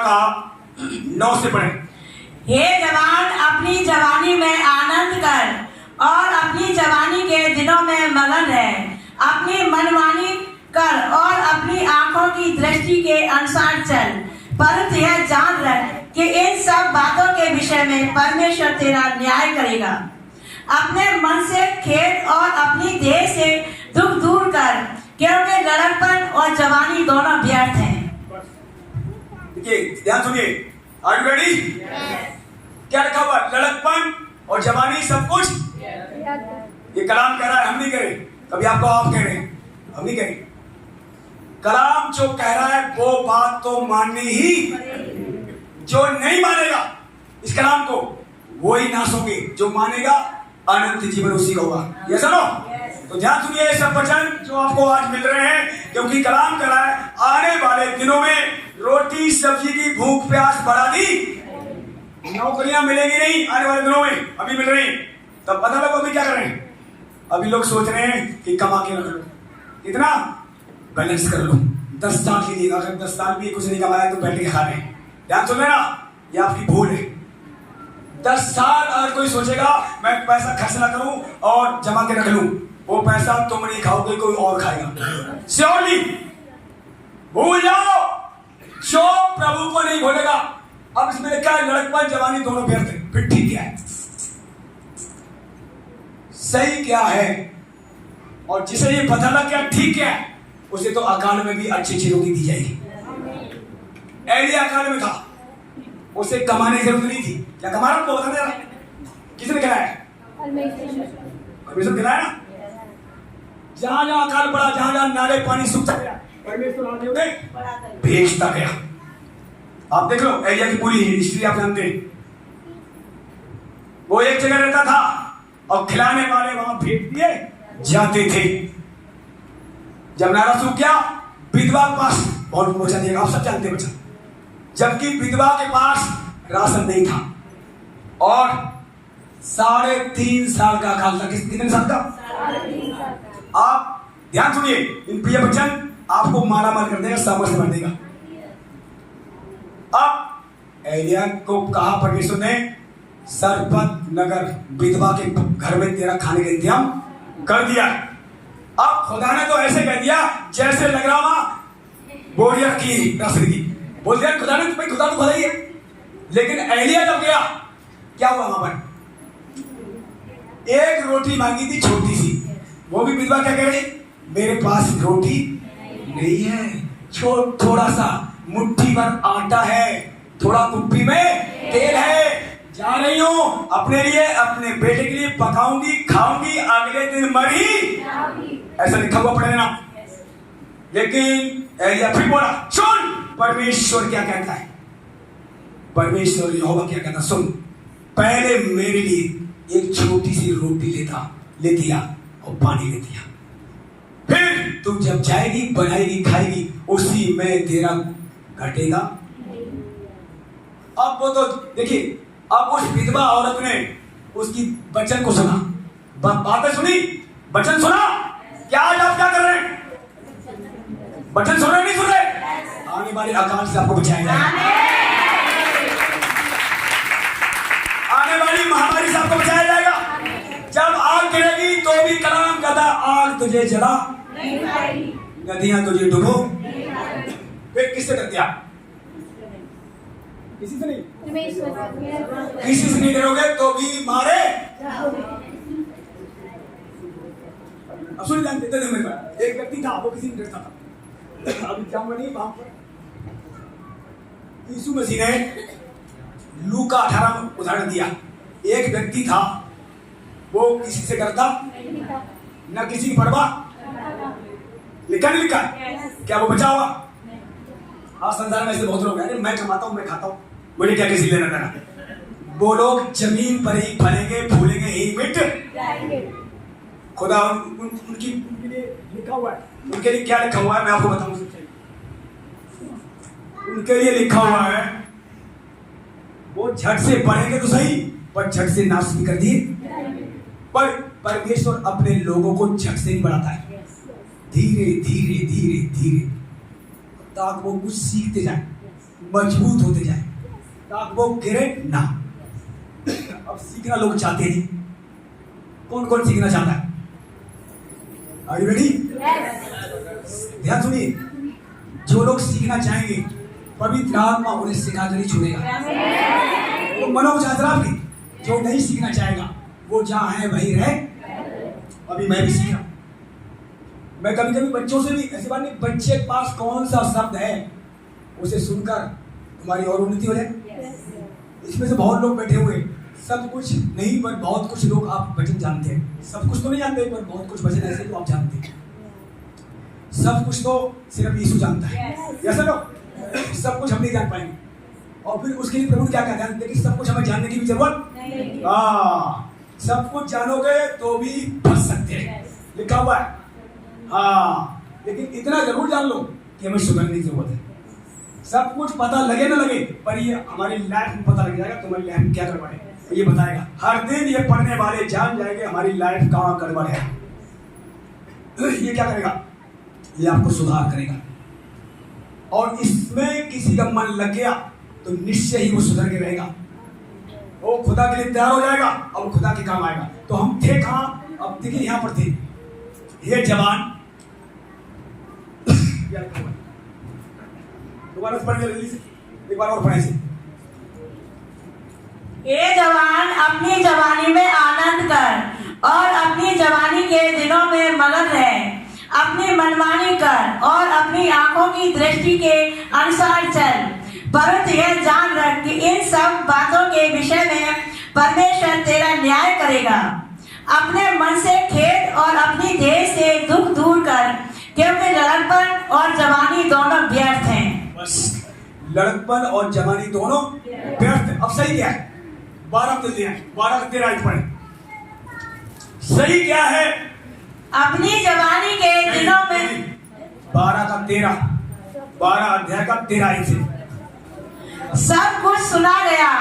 कहा? 9 से पढ़े। हे जवान, अपनी जवानी में आनंद कर और अपनी जवानी के दिनों में मगन रह। अपनी मनमानी कर और अपनी आंखों की दृष्टि के अनुसार चल, परंतु यह जान रख कि इन सब बातों के विषय में परमेश्वर तेरा न्याय करेगा। अपने मन से खेद और अपनी देह से दुख दूर कर, क्योंकि लड़कपन और जवानी दोनों व्यर्थ हैं। देखिए, ध्यान सुनिए। Are you ready? क्या लिखा हुआ? लड़कपन और जवानी सब कुछ। ये कलाम कह रहा है, हम नहीं कह रहे। कभी आपको आप कह रहे हैं, हम नहीं कह रहे। कलाम जो कह रहा है वो बात तो माननी ही। जो नहीं मानेगा इस कलाम को वो ही नाश होंगे, जो मानेगा अनंत जीवन उसी का होगा। ये सुनो, तो ध्यान सुनिए ये सब वचन जो आपको आज मिल रहे हैं, क्योंकि कलाम कर रहा है आने वाले दिनों में रोटी सब्जी की भूख प्यास बढ़ा दी। नौकरियां मिलेगी नहीं आने वाले दिनों में, अभी मिल रही। तब पता लगा अभी क्या कर रहे हैं? अभी लोग सोच रहे हैं कि कमा के रख लो, इतना बैलेंस कर लो। 10 साल के लिए, अगर 10 साल भी कुछ नहीं कमाया तो बैठ के खा रहे हैं। ध्यान सुन लेना, ये आपकी भूल है। 10 साल अगर कोई सोचेगा मैं पैसा खर्च ना करूं और जमा के रख लूं, वो पैसा तुम नहीं खाओगे, कोई और खाएगा। श्योरली भूल जाओ। जो प्रभु को नहीं भूलेगा। अब इसमें लिखा है लड़कपन जवानी दोनों व्यर्थ है। फिर ठीक क्या है, सही क्या है, और जिसे ये पता लग गया ठीक क्या है, उसे तो अकाल में भी अच्छी चीजों की दी जाएगी। एलिया अकाल में था, उसे कमाने की जरूरत नहीं थी। क्या कमा रहा हूं बता दे रहा? किसने खिलाया? परमेश्वर खिलाया ना। जहां जहां अकाल पड़ा, जहां जहां नाले पानी सूखता गया, परमेश्वर भेजता गया। आप देख लो एलिया की पूरी हिस्ट्री आप जानते हैं। वो एक जगह रहता था और खिलाने वाले वहां भेज दिए जाते थे। जब नाला सूख गया, विधवा के पास बहुत पहुंचा दिया। आप सब जानते बच्चा, जबकि विधवा के पास राशन नहीं था और 3.5 साल का अकाल था। कितने साल का? आप ध्यान सुनिए, इन प्रिय वचन आपको माला माल कर देगा, सामर्थ्य भर देगा। अब एलिया को कहा परमेश्वर ने, सरपत नगर विधवा के घर में तेरा खाने का इंतजाम कर दिया। अब खुदा ने तो ऐसे कह दिया जैसे लग रहा वहां बोरिया की राशि दी। बोल दिया खुदा ने, तुम्हें खुदा तो खुदा ही है। लेकिन एलिया जब गया, क्या हुआ वहां पर? एक रोटी मांगी थी छोटी सी, वो भी विधवा क्या कह रही? मेरे पास रोटी नहीं है, थोड़ा सा मुट्ठी भर आटा है, थोड़ा कुप्पी में तेल है, जा रही हूं अपने लिए अपने बेटे के लिए पकाऊंगी, खाऊंगी, अगले दिन मरी। ऐसा लिखा हुआ पढ़े ना। लेकिन एलिया फिर बोला, सुन परमेश्वर क्या कहता है। परमेश्वर यहोवा क्या कहता, सुन, पहले मेरे लिए एक छोटी सी रोटी ले दिया और पानी ले दिया, फिर तू जब जाएगी बनाएगी खाएगी उसी में तेरा घटेगा। अब वो तो देखिए, अब उस विधवा औरत ने उसकी वचन को सुना, बातें सुनी, वचन सुना। क्या आज आप क्या कर रहे हैं? वचन सुन रहे नहीं सुन रहे? आने वाले अकाल से आपको बचाया जाएगा। आने वाली महामारी से आपको बचाया जाएगा। जब आग गिरेगी तो भी कलाम कहता, आग तुझे जला नहीं पाएगी, नदियां तुझे डुबो फिर किससे कर दिया? किसी से नहीं, किसी से नहीं डरोगे तो भी मारे। अब सुन जानते थे मेरे पास एक व्यक्ति था, वो किसी ने डरता था। अभी जाऊंगा नहीं वहां पर। यीशु मसीह ने लूका 18 में उदाहरण दिया। एक व्यक्ति था, वो किसी से डरता न किसी की परवाह। लिखा नहीं लिखा? क्या वो बचा हुआ? हाँ, संसार में ऐसे बहुत लोग हैं, मैं कमाता हूँ, मैं खाता हूँ, मुझे क्या किसी लेना देना। वो लोग जमीन पर ही फलेंगे फूलेंगे ही मिट जाएंगे। खुदा उनके लिए लिखा हुआ है। उनके लिए क्या लिखा हुआ है मैं आपको बताऊं। उनके लिए लिखा हुआ है, वो झट से पढ़ेंगे तो सही, पर झट से नाश भी कर दिए। पर परमेश्वर अपने लोगों को झट से नहीं बढ़ाता है, धीरे धीरे धीरे धीरे, ताकि वो कुछ सीखते जाए। मजबूत होते जाए ताकि वो गिरे ना। अब सीखना लोग चाहते नहीं। कौन कौन सीखना चाहता है? Are you ready? ध्यान सुनिए, जो लोग सीखना चाहेंगे पवित्र आत्मा उन्हें सिखाकर ही छोड़ेगा। तो मनोज हजराफ की जो नहीं सीखना चाहेगा वो जहाँ है वहीं रहे। अभी मैं भी सीख रहा हूँ। मैं कभी कभी बच्चों से भी ऐसी बात नहीं, बच्चे के पास कौन सा शब्द है उसे सुनकर तुम्हारी और उन्नति हो जाए। इसमें से बहुत लोग बैठे हुए सब कुछ नहीं पर बहुत कुछ लोग आप वचन जानते हैं। सब कुछ तो नहीं जानते पर बहुत कुछ वचन ऐसे तो आप जानते हैं। सब कुछ तो सिर्फ यीशु जानता है। ऐसा लो सब कुछ हम नहीं जान पाएंगे। और फिर उसके लिए प्रभु क्या कहता है, लेकिन सब कुछ हमें जानने की भी जरूरत नहीं। सब कुछ जानोगे तो भी फंस सकते हैं, लिखा हुआ है। हाँ, लेकिन इतना जरूर जान लो कि हमें सुधरने की जरूरत है। सब कुछ पता लगे ना लगे पर ये हमारी लाइफ में पता लग जाएगा। तुम्हारी लाइफ में क्या गड़बड़ है ये बताएगा। हर दिन ये पढ़ने वाले जान जाएंगे हमारी लाइफ कहाँ गड़बड़ है। ये क्या करेगा? ये आपको सुधार करेगा। और इसमें किसी का मन लग गया तो निश्चय ही वो सुधर के रहेगा। वो खुदा के लिए तैयार हो जाएगा और खुदा के काम आएगा। तो हम थे कहाँ? अब देखिए यहाँ पर थे ये जवान। दोबारा पढ़ जल्दी से, एक बार और पढ़े से। ये जवान अपनी जवानी में आनंद कर और अपनी जवानी के दिनों में मगन रहे। अपनी मनमानी कर और अपनी आंखों की दृष्टि के अनुसार चल, परंतु यह जान रख कि इन सब बातों के विषय में परमेश्वर तेरा न्याय करेगा। अपने मन से खेद और अपनी देह से दुख दूर कर, क्योंकि लड़कपन और जवानी दोनों व्यर्थ हैं। बस लड़कपन और जवानी दोनों व्यर्थ है। अब सही क्या है? 12 13 पढ़े। सही क्या है? अपनी जवानी के दिनों में 12 का 13, 12 अध्याय का 13 से सब कुछ सुना गया।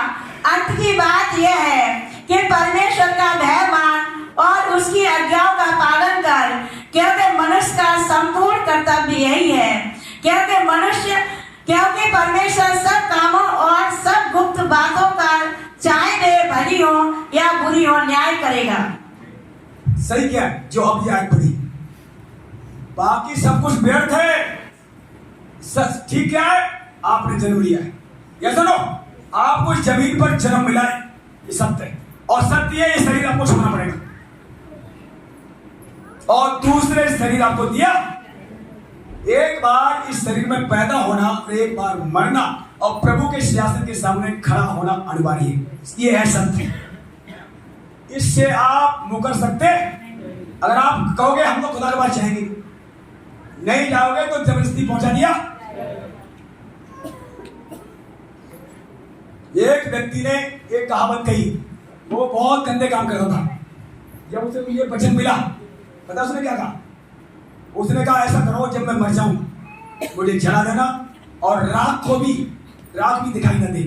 अंत की बात यह है कि परमेश्वर का भय मान और उसकी आज्ञाओं का पालन कर, क्योंकि मनुष्य का संपूर्ण कर्तव्य यही है। क्योंकि परमेश्वर सब कामों और सब गुप्त बातों का चाहे वे भली हो या बुरी हो न्याय करेगा। सही क्या है? जो अब ये आयत पढ़ी, बाकी सब कुछ व्यर्थ है। सच ठीक क्या है? आपने जन्म लिया है, या सुनो आपको इस जमीन पर जन्म मिला है, ये सत्य है। और सत्य है ये शरीर आपको छोड़ना पड़ेगा और दूसरे शरीर आपको दिया। एक बार इस शरीर में पैदा होना और एक बार मरना और प्रभु के सिंहासन के सामने खड़ा होना अनिवार्य है। ये है सत्य। इससे आप मुकर सकते। अगर आप कहोगे हम तो खुदा के पास जाएंगे, नहीं जाओगे तो जबरदस्ती पहुंचा दिया। एक व्यक्ति ने एक कहावत कही, वो बहुत गंदे काम करता था। जब उसे ये वचन मिला, पता उसने क्या कहा? उसने कहा ऐसा करो जब मैं मर जाऊं मुझे जला देना और राख भी दिखाई न दे,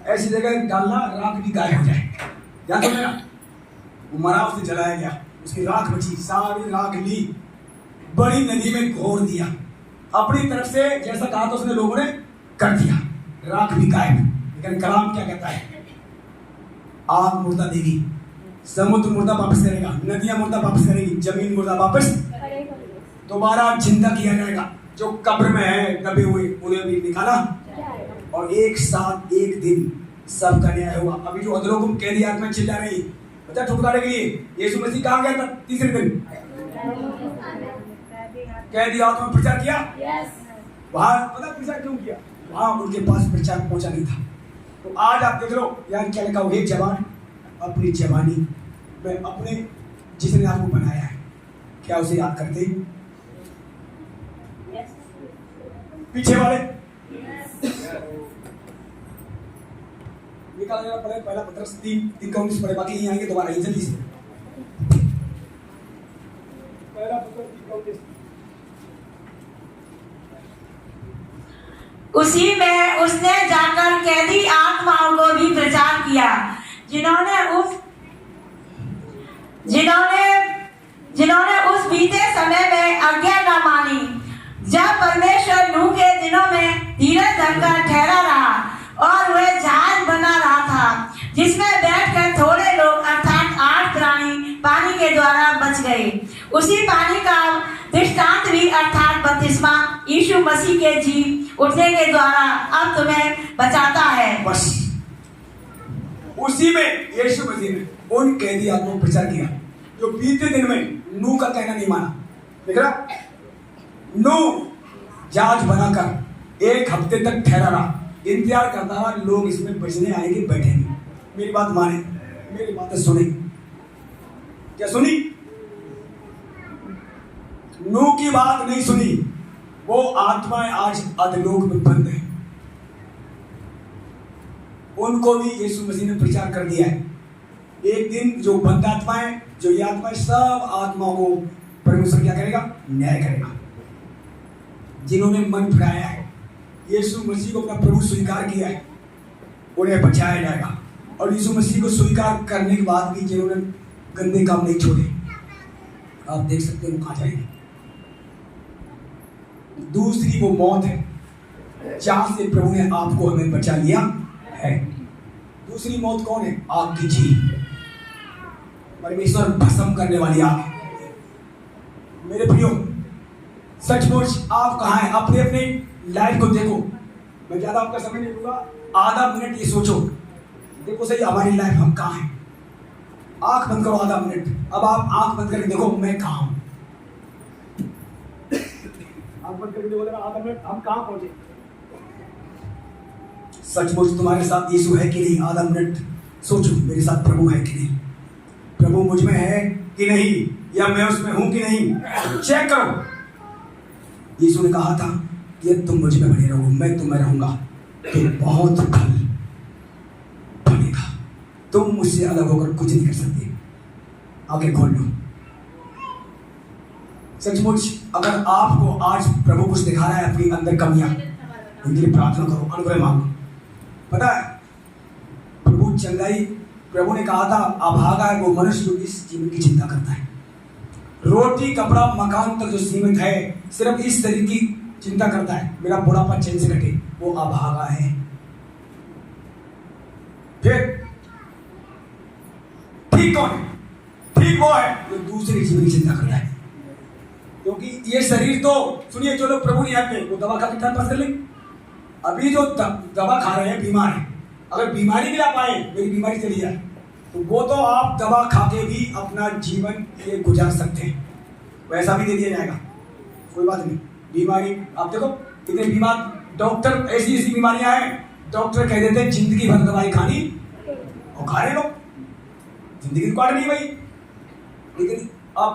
ऐसी जगह डालना राख भी गायब हो जाए। याद हो गया? वो मरा, उसे जलाया गया, उसकी राख बची, सारी राख ली, बड़ी नदी में घोर दिया। अपनी तरफ से जैसा कहा था उसने लोगों ने कर दिया, राख भी गायब। लेकिन कलाम क्या कहता है? आग मुर्दा देगी, समुद्र मुर्दा वापस करेगा, नदियां मुर्दा वापस करेगी, जमीन मुर्दा वापस दोबारा जिंदा किया जाएगा। जो कब्र में है दबे हुए उन्हें भी निकाला और एक साथ एक दिन सबका न्याय हुआ। अभी जो अधलोक कैदी आत्मा चिल्ला रही बता छुटकारे के लिए, यीशु मसीह कहाँ गया था? तीसरे दिन कैदी आत्मा प्रचार किया। वहां पता प्रचार क्यों किया? वहां उनके पास प्रचार पहुंचा नहीं था। तो आज आप देख लो यार क्या लिखा, एक जवान अपनी जवानी में अपने जिसने आपको बनाया है क्या उसे याद करते? पीछे वाले निकाल देना पड़े। पहला पत्रस 3:19 पढ़े, बाकी यहीं आएंगे दोबारा जल्दी से। पहला पत्रस 3:19। उसी में उसने जाकर कैदी आत्माओं को भी प्रचार किया जिन्होंने बीते समय में आज्ञा न मानी, जब परमेश्वर नूह के दिनों में धीरज धरकर ठहरा रहा और वह जहाज बना रहा था जिसमें बैठकर थोड़े लोग अर्थात 8 प्राणी पानी के द्वारा बच गए। उसी पानी का दृष्टांत भी अर्थात बपतिस्मा यीशु मसीह के जी उठने के द्वारा अब तुम्हें बचाता है। बस उसी में यीशु मसीह ने उन कैदी आत्माओं को प्रचार किया जो बीते दिन में नूह का कहना नहीं माना। देख रहा, नूह जहाज बनाकर 1 हफ्ते तक ठहरा रहा, इंतजार करता रहा लोग इसमें बचने आएंगे, बैठेंगे। मेरी बात माने, मेरी बातें सुनी। क्या सुनी? नूह की बात नहीं सुनी। वो आत्माएं आज अधलोक में बंद है, उनको भी यीशु मसीह ने प्रचार कर दिया है। एक दिन जो बंद आत्माएं, जो ये आत्माएं, सब आत्माओं को परमेश्वर क्या करेगा? न्याय करेगा। जिन्होंने मन फिराया है, यीशु मसीह को अपना प्रभु स्वीकार किया है, उन्हें बचाया जाएगा। और यीशु मसीह को स्वीकार करने के बाद भी जिन्होंने गंदे काम नहीं छोड़े, आप देख सकते हैं कहां जाएंगे। दूसरी वो मौत है जहां से प्रभु ने आपको हमें बचा लिया है। दूसरी मौत कौन है? आग की झील, परमेश्वर भस्म करने वाली आग। मेरे प्रियो, सचमुच आप कहाँ हैं? अपने अपने लाइफ को देखो। मैं ज्यादा आपका समय नहीं लूंगा, आधा मिनट ये सोचो, देखो सही हमारी लाइफ हम कहाँ हैं। आंख बंद करो आधा मिनट। अब आप आंख बंद करके देखो मैं कहाँ हूं। आंख बंद करके देखो आधा मिनट, हम कहाँ पहुंचे। सचमुच तुम्हारे साथ यीशु है कि नहीं? आधा मिनट सोचो, मेरे साथ प्रभु है कि नहीं? प्रभु मुझ में है कि नहीं, या मैं उसमें हूं कि नहीं? चेक करो। यीशु ने कहा था कि तुम मुझ में बने रहो, मैं तुम्हें रहूंगा, तो बहुत फल बनेगा। तुम मुझसे अलग होकर कुछ नहीं कर सकते। आगे खोल लो। सचमुच अगर आपको आज प्रभु कुछ दिखा रहा है, अपनी अंदर कमियां, उनके लिए प्रार्थना करो, अनुग्रह मांगो। पता है प्रभु चंगाई, प्रभु ने कहा था अभागा है वो मनुष्य जो इस जीवन की चिंता करता है। रोटी कपड़ा मकान तक जो सीमित है, सिर्फ इस शरीर की चिंता करता है, मेरा बुढ़ापा चैन से कटे, वो अभागा है। फिर ठीक कौन है? ठीक वो है जो दूसरे जीवन की चिंता करता है। क्योंकि ये शरीर तो, सुनिए, जो लोग प्रभु नहीं आते वो दवा खा के टाइम पास कर लेंगे। अभी जो दवा खा रहे हैं बीमार है, अगर बीमारी भी आप आए, मेरी बीमारी चली जाए, तो वो तो आप दवा खा के भी अपना जीवन ये गुजार सकते हैं, वैसा भी दे दिया जाएगा, कोई बात नहीं। बीमारी आप देखो कितने बीमार डॉक्टर, ऐसी ऐसी बीमारियां हैं, डॉक्टर कह देते हैं जिंदगी भर दवाई खानी, और खा रहे लोग, जिंदगी तो काट नहीं भाई। लेकिन अब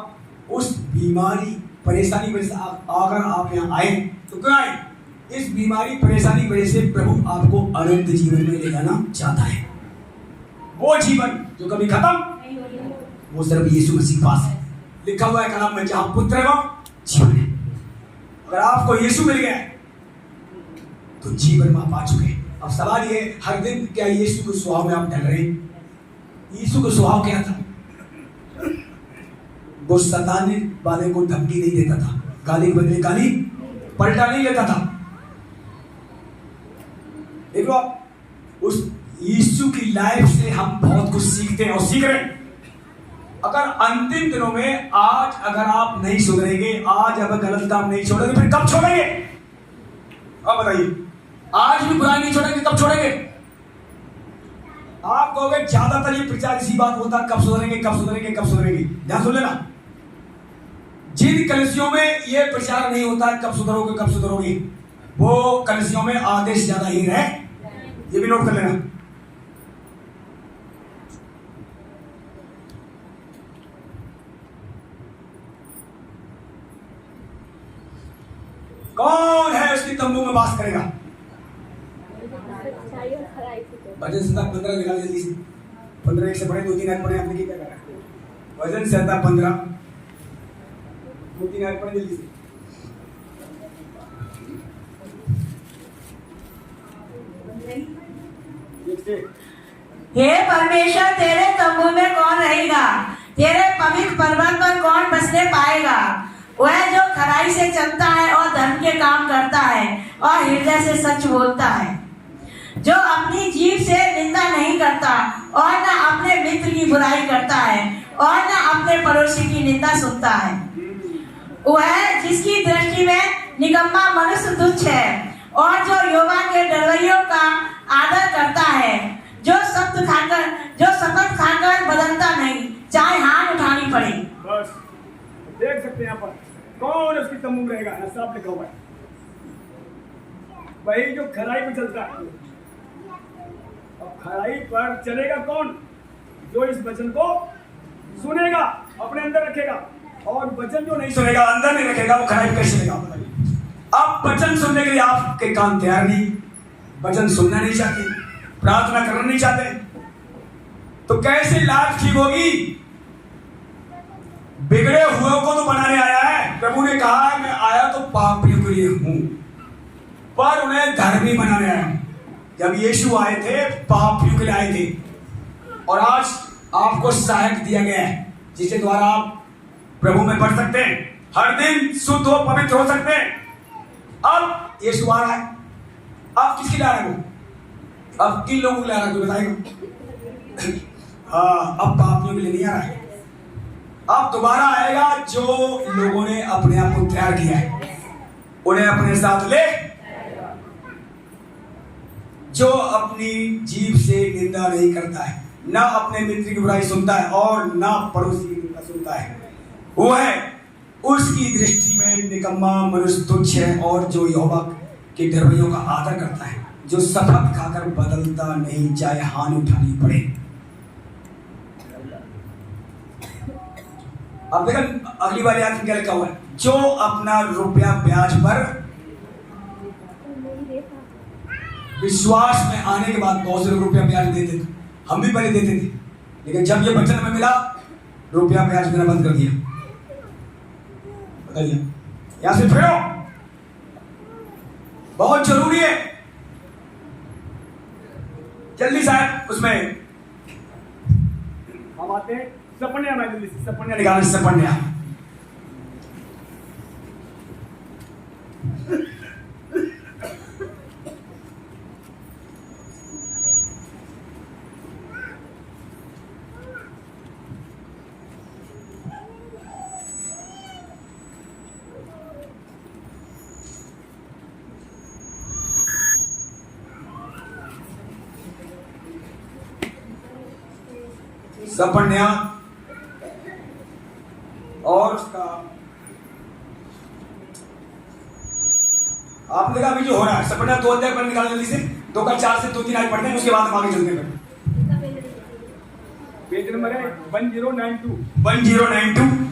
उस बीमारी परेशानी वजह से अगर आप यहाँ आए तो क्यों आए? इस बीमारी परेशानी की वजह से प्रभु आपको अनंत जीवन में ले जाना चाहता है। वो जीवन जो कभी खत्म, वो सिर्फ यीशु मसीह के पास है। लिखा हुआ है कलाम में, जहां पुत्र है वहां जीवन है। अगर आपको यीशु मिल गया तो जीवन में आप आ चुके हैं। अब सवाल ये, हर दिन क्या यीशु के स्वभाव में आप ढल रहे हैं? यीशु का स्वभाव क्या था? वो सताने वाले को धमकी नहीं देता था, गाली के बदले गाली पलटा नहीं लेता था। देखो आप, उस यीशु की लाइफ से हम बहुत कुछ सीखते हैं और सीख रहे हैं। अगर अंतिम दिनों में आज अगर आप नहीं सुधरेंगे, आज अगर गलत काम नहीं छोड़ेंगे, फिर कब छोड़ेंगे? अब बताइए, आज भी बुराई नहीं छोड़ेंगे, कब छोड़ेंगे? आप कहोगे ज्यादातर ये प्रचार इसी बात होता, कब सुधरेंगे, कब सुधरेंगे, कब सुधरेंगे। ध्यान सुन लेना, जिन कलिसियों में ये प्रचार नहीं होता कब सुधरोगे, कब सुधरोगे, वो कलिसियों में आदेश ज्यादा ही रहे, ये भी नोट कर लेना। कौन है उसकी तंबू में वास करेगा? भजन संहिता 15 निकाल जल्दी से। 15 एक से पढ़े, 2-3 आयत पढ़े। आपने क्या करा? भजन संहिता 15 2-3 आयत पढ़े जल्दी से। हे परमेश्वर, तेरे तंबू में कौन रहेगा? तेरे पवित्र पर्वत पर कौन बसने पाएगा? वह जो खराई से चलता है और धर्म के काम करता है और हृदय से सच बोलता है, जो अपनी जीभ से निंदा नहीं करता और न अपने मित्र की बुराई करता है और न अपने पड़ोसी की निंदा सुनता है। वह जिसकी दृष्टि में निकम्मा मनुष्य तुच्छ है और जो यहोवा के डरवैयों का आदर करता है, जो शपथ खाकर बदलता नहीं, चाहे हाथ उठानी पड़े। बस देख सकते हैं यहाँ पर कौन उसकी तंबू में रहेगा, साफ लिखा हुआ है, वही जो खराई पे चलता है। अब खराई पर चलेगा कौन? जो इस वचन को सुनेगा, अपने अंदर रखेगा, और वचन जो नहीं सुनेगा, अंदर नहीं रखेगा, वो खराई कैसे चलेगा? अब वचन सुनने के लिए आपके कान तैयार नहीं, वचन सुनना नहीं चाहते, प्रार्थना करना नहीं चाहते, तो कैसे लाइफ ठीक होगी? बिगड़े हुए को तो बनाने आया है। प्रभु ने कहा है मैं आया तो पापियों के लिए हूं, पर उन्हें धर्मी बनाने आया। जब यीशु आए थे पापियों के लिए आए थे, और आज आपको सहायक दिया गया है जिसके द्वारा आप प्रभु में बढ़ सकते हैं, हर दिन शुद्ध हो, पवित्र हो सकते हैं। अब यीशु आ रहा है, अब किसकी ला रहा है वो? अब किन लोगों को ला रहा है, बताएगा? हाँ, अब पापियों के लिए नहीं आ रहा है, अब दोबारा आएगा जो लोगों ने अपने आप को तैयार किया है, उन्हें अपने साथ ले, जो अपनी जीभ से निंदा नहीं करता है, ना अपने मित्र की बुराई सुनता है और ना पड़ोसी की निंदा सुनता है, वो है उसकी दृष्टि में निकम्मा मनुष्य तुच्छ है। और जो यहोवा के डरवैयों का आदर करता है, जो शपथ खाकर बदलता नहीं, चाहे हानि उठानी पड़े। अब देखो अगली बार याद क्या लिखा हुआ है, जो अपना रुपया ब्याज पर विश्वास में आने के बाद, बहुत से लोग रुपया ब्याज देते थे, हम भी पहले देते थे, लेकिन जब ये वचन में मिला रुपया ब्याज देना बंद कर दिया। बताइए, यहां से फिरो, बहुत जरूरी है। जल्दी साहब उसमें हम आते हैं, सपन्या में जल्दी से सपन्या निकालें, सपन्या सपन्या और उसका आपने देखा अभी जो हो रहा है, सपन्या 2 अध्याय पर निकाल जल्दी से, 2 का 4 से 2-3 आगे पढ़ते हैं, उसके बाद हम आगे चलते हैं। पेज नंबर है 1092 1092।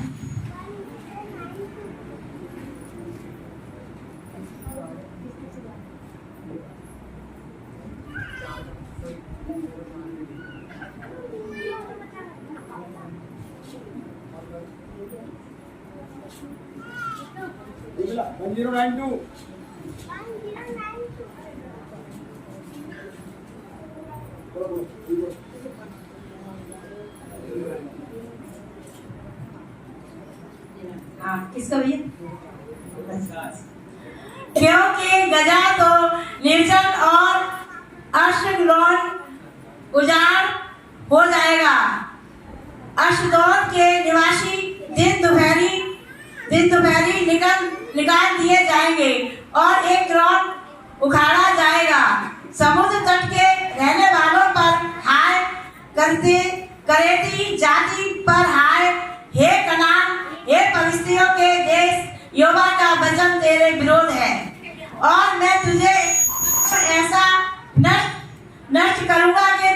किसका भैया? क्योंकि गजा तो निर्जन और अश्कलोन उजाड़ हो जाएगा, अश्दोद के निवासी दिन दोपहरी निकाल दिए जाएंगे और एक ग्राउंड उखाड़ा जाएगा। समुद्र तट के रहने वालों पर हाय करेती जाति पर हाय, हे कनान, हे फलिस्तियों के देश, यहोवा का वचन तेरे विरोध है, और मैं तुझे ऐसा नष्ट करूंगा कि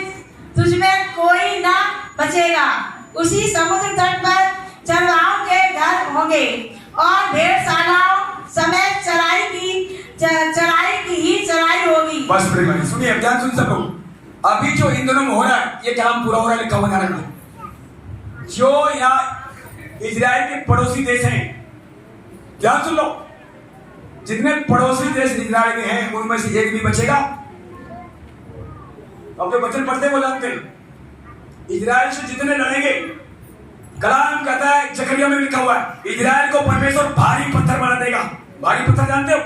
तुझमें कोई ना बचेगा। उसी समुद्र तट पर चरवाहों के घर होंगे और भेड़शालाओं समेत चराई की ही चराई होगी। बस सुनिए, ध्यान सुन सब लोग, अभी जो इन दोनों में हो रहा है ये काम पूरा हो रहा है, लिखा हुआ है। जो यहाँ इजराइल के पड़ोसी देश हैं, ध्यान सुन लो, जितने पड़ोसी देश इजराइल के हैं उनमें से एक भी बचेगा। अब जो वचन पढ़ते हैं वो जानते हैं, इजराइल से जितने लड़ेंगे कलाम कहता है, जकरिया में लिखा हुआ है, इजराइल को परमेश्वर भारी पत्थर बना देगा। भारी पत्थर जानते हो?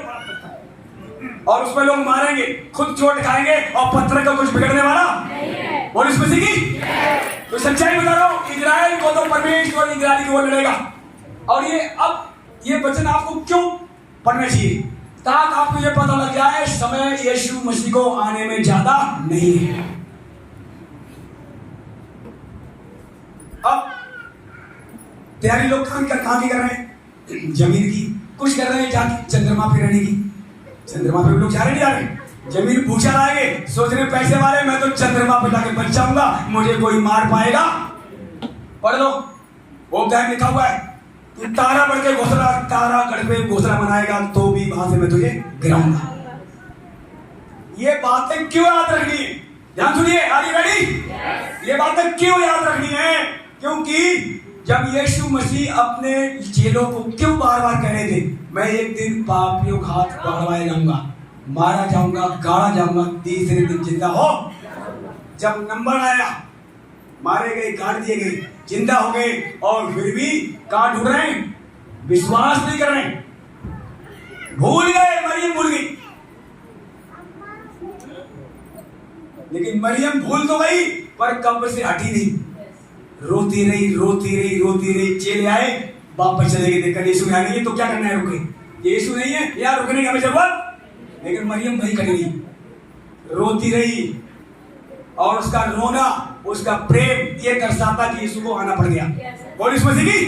और उसमें लोग मारेंगे, खुद चोट खाएंगे और पत्थर का कुछ बिगड़ने वाला नहीं है। बोल इसमें सीखी? तो सच्चाई बता रहा हूं, इजराइल को तो परमेश्वर इजराइली की ओर लड़ेगा। और ये वचन आपको क्यों पढ़ना चाहिए? ताकि आपको ये पता लग जाए समय यीशु मसीह को आने में ज्यादा नहीं है। अब तैयारी लोग कहां की कर रहे हैं? जमीन की। कुछ कर रहे हैं जाके चंद्रमा पे रहने की। चंद्रमा पे लोग जा रहे नहीं जा रहे? जमीन पूछा लाएंगे, सोच रहे पैसे वाले मैं तो चंद्रमा पे जाके बच जाऊंगा, मुझे कोई मार पाएगा। पढ़ लो, वो क्या लिखा हुआ है, तू तारा बढ़ के घोसला, तारा गढ़ पे घोसला बनाएगा तो भी वहां से मैं तुझे गिराऊंगा। ये बातें क्यों याद रखनी है? ध्यान सुनिए, आर यू रेडी? ये बातें क्यों याद रखनी है? क्योंकि जब यीशु मसीह अपने चेलों को क्यों बार बार कह रहे थे, मैं एक दिन पापियों का हाथ पकड़वाया जाऊंगा, मारा जाऊंगा, गाड़ा जाऊंगा, तीसरे दिन जिंदा हो। जब नंबर आया, मारे गए, गाड़ दिए गए, जिंदा हो गए, और फिर भी कहां ढूंढ रहे हैं? विश्वास नहीं कर रहे हैं। भूल गए, मरियम भूल गई। लेकिन मरियम भूल तो गई पर कब्र से हटी नहीं, रोती रही, रोती रही, रोती रही। चेले आए, वापस चले गए, देखकर यीशु यहाँ नहीं है तो क्या करना है, रुके। यीशु नहीं है यार, रुकने की हमें जरूरत। लेकिन मरियम वही खड़ी रही, रोती रही, और उसका रोना, उसका प्रेम ये दर्शाता कि यीशु को आना पड़ गया। बोल इसमें सीखी?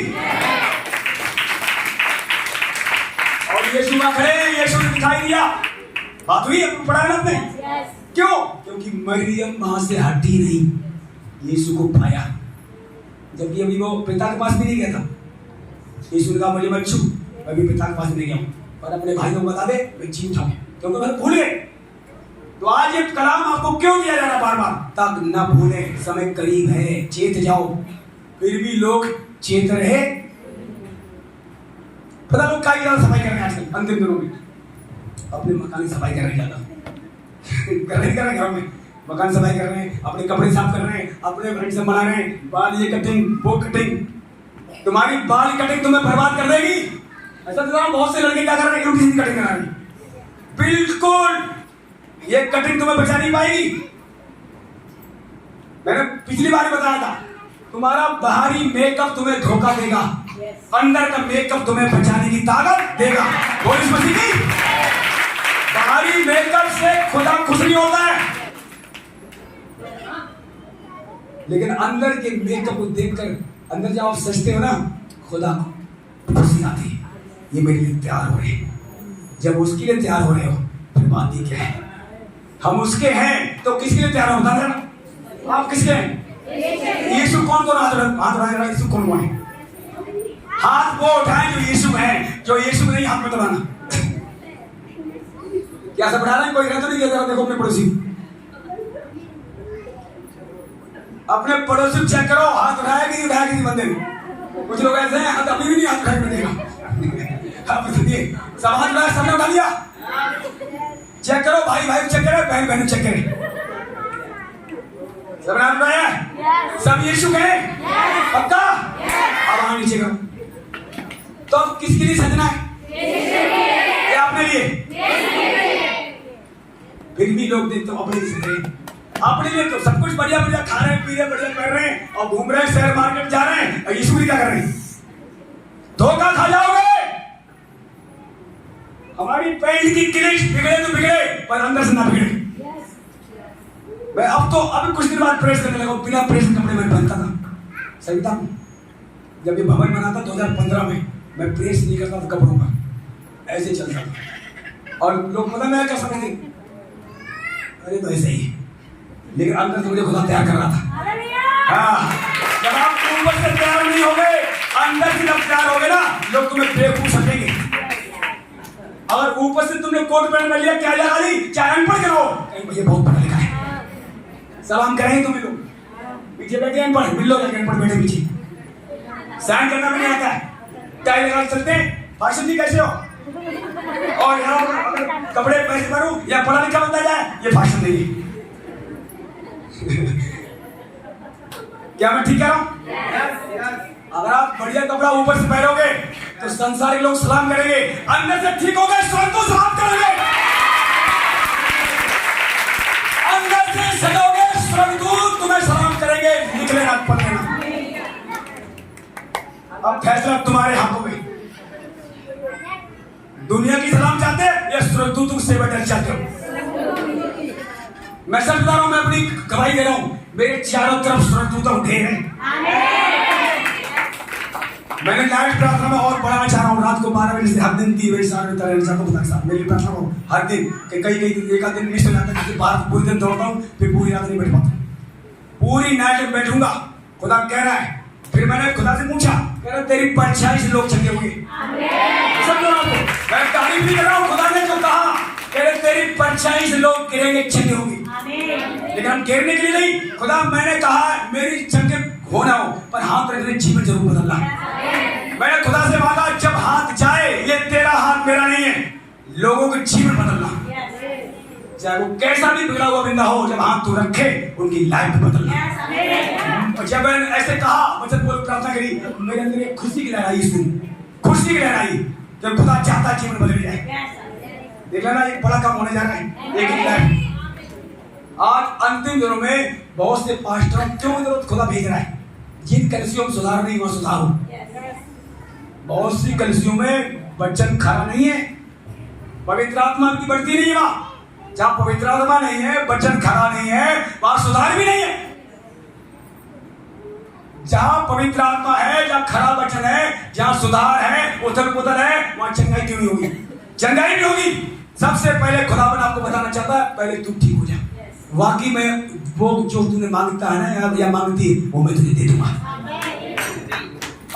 और यीशु वहां खड़े, यीशु ने दिखाई दिया। बात हुई, पढ़ा है ना आपने? क्यों? क्योंकि मरियम वहां से हटी नहीं, यीशु को पाया। जबकि अभी वो पिता के पास भी नहीं गया था। यीशु ने कहा, मुझे मत छू, मैं भी पिता के पास नहीं गया हूं, पर अपने भाई को बता दे मैं जी उठाऊं, क्योंकि मैं भूल गए। तो आज ये कलाम आपको क्यों दिया जा रहा बार बार? ताकि ना भूले, समय करीब है, चेत जाओ। फिर भी लोग चेत रहे। पता लोग क्या सफाई कर रहे हैं आजकल, अंतिम दिनों में अपने मकान की सफाई कर रहे हैं, ज्यादा कर रहे घरों में मकान सफाई कर रहे हैं, अपने कपड़े साफ कर रहे हैं, अपने फ्रेंड से बना रहे हैं, बाल ये कटिंग वो कटिंग। तुम्हारी बाल कटिंग तुम्हें बर्बाद कर देगी। ऐसा तो बहुत से लड़के क्या कर रहे हैं, उल्टी सीधी कटिंग करा रहे हैं। बिल्कुल ये कटिंग तुम्हें बचा नहीं पाएगी। मैंने पिछली बार बताया था, तुम्हारा बाहरी मेकअप तुम्हें धोखा देगा, अंदर का मेकअप तुम्हें बचाने की ताकत देगा। बोल इस मसीह की? बाहरी मेकअप से खुदा खुश नहीं होता है, लेकिन अंदर के मेकअप को देखकर अंदर जब आप सजते हो ना, खुदा को खुशी आती है, ये मेरे लिए तैयार हो रहे हैं। जब उसके लिए तैयार हो रहे हो, फिर बात ही क्या है? हम उसके हैं तो किसके लिए तैयार हो? बता देना, आप किसके हैं? यीशु कौन कौन हाथ उठाएगा? यीशु कौन कौन है? हाथ वो उठाए जो यीशु है, जो यीशु नहीं हाथ में दबाना। क्या सब बढ़ा रहे हैं? कोई तो नहीं किया? देखो अपने पड़ोसी, अपने पड़ोसी चेक करो, हाथ उठाया कि नहीं उठाया किसी बंदे ने। कुछ लोग ऐसे हैं, हाथ अभी भी नहीं हाथ उठाया देगा। आप सुनिए, सब हाथ उठाया, सबने उठा लिया। चेक करो, भाई भाई चेक करे, बहन बहन चेक करे, सबने हाथ उठाया, सब यीशु के हैं, पक्का? अब हाथ नीचे करो। तो अब किसके लिए सजना है? या अपने लिए? फिर भी लोग देखते हो अपने लिए सज रहे हैं, अपने लिए तो सब कुछ बढ़िया बढ़िया खा रहे हैं, पी रहे हैं, बढ़िया कर रहे हैं, और घूम रहे हैं, शेयर मार्केट जा रहे हैं, और यीशु भी क्या कर रहे हैं? धोखा खा जाओगे। हमारी पेंट की क्लिच बिगड़े तो बिगड़े, पर अंदर से ना बिगड़े। मैं अब तो अभी कुछ दिन बाद प्रेस करने लगा, बिना प्रेस कपड़े में पहनता था। सही था, जब ये भवन बना था 2015 में, मैं प्रेस नहीं करता था कपड़ों का, ऐसे चलता था। और लोग पता मैं क्या समझते, अरे तो ऐसे ही, लेकिन अंदर से मुझे खुदा तैयार कर रहा था। हाँ, जब आप ऊपर से तैयार नहीं हो गए, अंदर से जब तैयार हो गए ना, लोग तुम्हें बेवकूफ समझेंगे। अगर ऊपर से तुमने कोट पैंट में लिया, क्या लगा ली, चाहे अनपढ़ करो, ये बहुत पढ़ा लिखा है, सलाम करेंगे तुम्हें लोग। पीछे बैठे अनपढ़, मिलो जाके अनपढ़ बैठे पीछे, साइन करना भी नहीं आता है, टाई लगा चलते हैं, भाषण भी कैसे हो? और यहाँ अगर कपड़े पैसे भरूं या पढ़ा लिखा बंदा जाए, ये भाषण नहीं है। क्या मैं ठीक कह रहा हूं? अगर आप बढ़िया कपड़ा ऊपर से पहनोगे तो संसार के लोग सलाम करेंगे, अंदर से ठीक हो गए स्वर्गदूत सलाम करेंगे, अंदर से सजोगे स्वर्गदूत तुम्हें सलाम करेंगे। निकले ना पढ़ने ना, अब फैसला तुम्हारे हाथों में। दुनिया की सलाम चाहते या स्वर्गदूत से डर चाहते हो? मैं सच बता रहा हूं, मैं अपनी गवाही दे रहा हूं, मेरे चारों तरफ स्वर्गदूत उठे हैं। मैंने लाइव प्रार्थना में और बढ़ाना चाह रहा हूँ, रात को 12 बजे से हर दिन 3 बजे 4 बजे तक सबको बता सकता मेरी प्रार्थना हो हर दिन कि कई एक आध दिन मिस हो जाता है, बाहर पूरे दिन दौड़ता हूँ, फिर पूरी रात नहीं बैठ पाता, पूरी नाइट बैठूंगा। खुदा कह रहा है, फिर मैंने खुदा से पूछा, कह रहा तेरी परछाई से लोग चंगे हुए। समझो आपको, मैं तारीफ भी कर रहा हूँ, खुदा ने जो कहा कह रहे तेरी परछाई से लोग गिरेंगे, चंगे होंगे। लेकिन हम गिरने के लिए नहीं, खुदा मैंने कहा मेरी चंगे होना हो पर हाथ रखने जीवन जरूर बदलना। मैंने खुदा से मांगा जब हाथ जाए, ये तेरा हाथ मेरा नहीं है, लोगों के जीवन बदलना, चाहे वो कैसा भी बिगड़ा हुआ बंदा हो, जब हाथ तू रखे उनकी लाइफ बदलना। और जब मैंने ऐसे कहा, वचन बोल प्रार्थना करी, मेरे अंदर एक खुशी की लहराई, इस दिन खुशी की लहराई, जब खुदा चाहता जीवन बदल जाए। देख लेना एक बड़ा काम होने जा रहा है, एक ही लाइफ। आज अंतिम दिनों में बहुत से पास्टर क्यों इधर खुदा भेज रहा है, जिन कलिसियों में सुधार नहीं वहां सुधार हो। बहुत सी कलिसियों में वचन खरा नहीं है, पवित्र आत्मा की बढ़ती नहीं है, वहां जहां पवित्र आत्मा नहीं है, वचन खरा नहीं है, वहां सुधार भी नहीं है। जहां पवित्र आत्मा है, जहां खरा वचन है, जहां सुधार है, उथल पुथल है, वहां चंगाई क्यों नहीं होगी? चंगाई नहीं होगी। सबसे पहले खुदावन आपको बताना चाहता है, पहले तू ठीक हो जा। वाकई में वो जो तूने मांगता है ना या मांगती है, वो मैं तुझे दे दूंगा।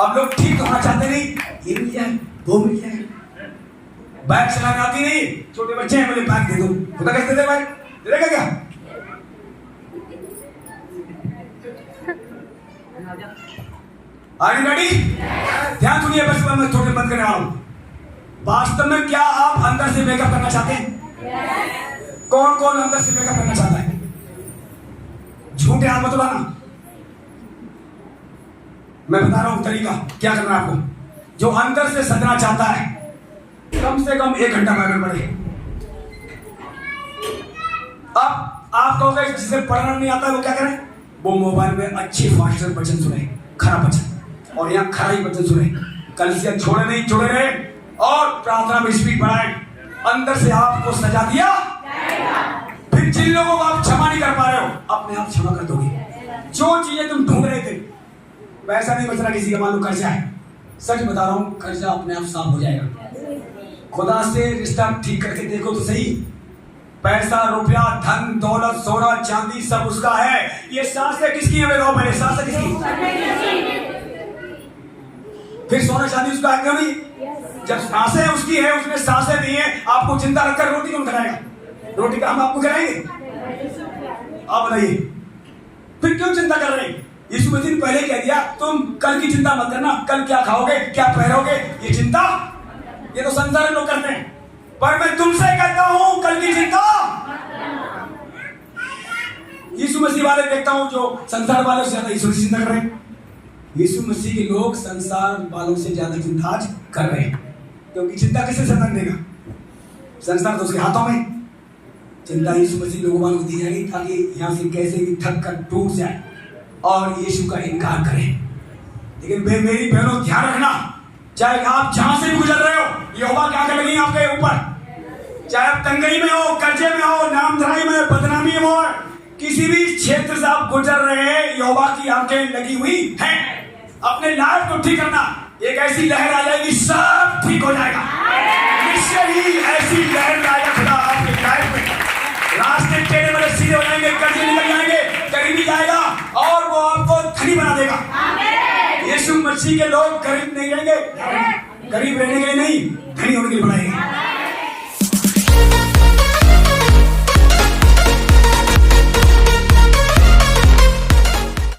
अब लोग ठीक होना चाहते नहीं, ये मिल जाए वो मिल जाए, बाइक चलाना आती नहीं, छोटे बच्चे हैं, बोले बाइक दे दो, खुदा कैसे दे बाइक? देगा क्या? Are you ready? ध्यान सुनिए, बस मैं थोड़े बंद करने वाला हूं। वास्तव में क्या आप अंदर से मेकअप करना चाहते हैं? कौन कौन अंदर से मेकअप करना चाहता है? झूठे हाथ मत उठाना। मैं बता रहा हूं तरीका क्या करना है आपको। जो अंदर से सजना चाहता है, कम से कम 1 घंटा बाइबल पढ़े। अब आप कहोगे जिसे पढ़ना नहीं आता है वो क्या करें? वो मोबाइल में अच्छे फास्ट वचन सुने, खरा वचन, और यहाँ खरा ही वचन सुने। कलिसिया छोड़े नहीं, जुड़े रहे और प्रार्थना में स्पीड बढ़ाए। अंदर से आपको सजा दिया, फिर जिन लोगों को आप क्षमा नहीं कर पा रहे हो, अपने आप क्षमा कर दोगे। जो चीजें तुम ढूंढ रहे थे, पैसा नहीं बच रहा किसी का, मान लो कर्जा है, सच बता रहा हूं कर्जा अपने आप साफ हो जाएगा। खुदा से रिश्ता ठीक करके देखो तो सही। पैसा, रुपया, धन, दौलत, सोना, चांदी सब उसका है। ये सांसें किसकी है? बताओ पहले, सांसें किसकी? फिर सोना चांदी उसका है क्यों नहीं? जब सांसें उसकी है, उसमें सांसें नहीं है, आपको चिंता रखकर रोटी कौन खिलाएगा? रोटी का हम आपको खिलाएंगे? आप बताइए, फिर क्यों चिंता कर रहे हैं? यीशु मसीह ने पहले कह दिया, तुम कल की चिंता मत करना, कल क्या खाओगे, क्या पहनोगे, ये चिंता ये तो संसार लोग करते हैं, पर मैं तुमसे कहता हूं कल की चिंता। यीशु मसीह वाले देखता हूं जो संसार वालों से ज्यादा यीशु मसीह चिंता कर रहे हैं। यीशु मसीह के लोग संसार वालों से ज्यादा चिंता आज कर रहे हैं, क्योंकि चिंता किसे सतन देगा? संसार तो उसके हाथों में। चिंता यीशु मसीह लोगों को दी जाएगी ताकि यहां से कैसे भी थक कर टूट जाए और यीशु का इनकार करें। लेकिन मेरी बहनों ध्यान रखना, चाहे आप जहां से भी गुजर रहे हो, यहोवा क्या कर लगी आपके ऊपर। चाहे आप तंगई में हो, कर्जे में हो, नामधराई में, बदनामी में हो, किसी भी क्षेत्र से आप गुजर रहे हैं, यहोवा की आंखें लगी हुई हैं। अपने लाइफ को ठीक करना, एक ऐसी लहर आ जाएगी, सब ठीक हो जाएगा। निश्चय ही ऐसी लहर आएगा खुदा आपकी लाइफ में। रास्ते टेढ़े मेढ़े सीधे हो जाएंगे, कर्जे निकल जाएंगे, गरीबी जाएगा और वो आपको धनी बना देगा। यीशु मसीह के लोग गरीब नहीं रहेंगे, गरीब रहने के लिए नहीं, धनी होने के लिए बनाएंगे।